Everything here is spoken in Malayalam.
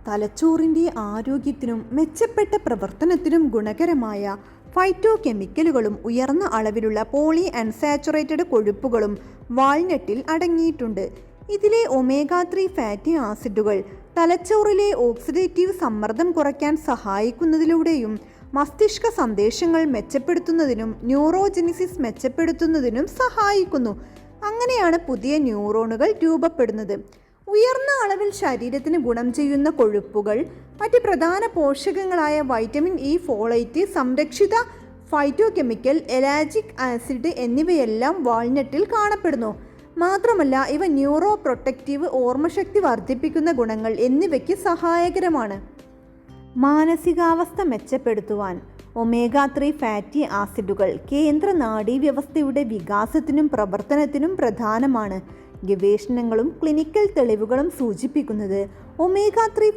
തലച്ചോറിൻ്റെ ആരോഗ്യത്തിനും മെച്ചപ്പെട്ട പ്രവർത്തനത്തിനും ഗുണകരമായ ഫൈറ്റോ കെമിക്കലുകളും ഉയർന്ന അളവിലുള്ള പോളി അൺസാച്ചുറേറ്റഡ് കൊഴുപ്പുകളും വാൾനട്ടിൽ അടങ്ങിയിട്ടുണ്ട്. ഇതിലെ ഒമേഗ-3 ഫാറ്റി ആസിഡുകൾ തലച്ചോറിലെ ഓക്സിഡേറ്റീവ് സമ്മർദ്ദം കുറയ്ക്കാൻ സഹായിക്കുന്നതിലൂടെയും മസ്തിഷ്ക സന്ദേശങ്ങൾ മെച്ചപ്പെടുത്തുന്നതിനും ന്യൂറോജെനിസിസ് മെച്ചപ്പെടുത്തുന്നതിനും സഹായിക്കുന്നു. അങ്ങനെയാണ് പുതിയ ന്യൂറോണുകൾ രൂപപ്പെടുന്നത്. ഉയർന്ന അളവിൽ ശരീരത്തിന് ഗുണം ചെയ്യുന്ന കൊഴുപ്പുകൾ, മറ്റ് പ്രധാന പോഷകങ്ങളായ വൈറ്റമിൻ ഇ, ഫോളേറ്റ്, സംരക്ഷിത ഫൈറ്റോ കെമിക്കൽ, എലാജിക് ആസിഡ് എന്നിവയെല്ലാം വാൾനട്ടിൽ കാണപ്പെടുന്നു. മാത്രമല്ല ഇവ ന്യൂറോ പ്രൊട്ടക്റ്റീവ്, ഓർമ്മശക്തി വർദ്ധിപ്പിക്കുന്ന ഗുണങ്ങൾ എന്നിവയ്ക്ക് സഹായകരമാണ്. മാനസികാവസ്ഥ മെച്ചപ്പെടുത്തുവാൻ ഒമേഗ-3 ഫാറ്റി ആസിഡുകൾ കേന്ദ്ര നാഡീവ്യവസ്ഥയുടെ വികാസത്തിനും പ്രവർത്തനത്തിനും പ്രധാനമാണ്. ഗവേഷണങ്ങളും ക്ലിനിക്കൽ തെളിവുകളും സൂചിപ്പിക്കുന്നത് ഒമേഗ-3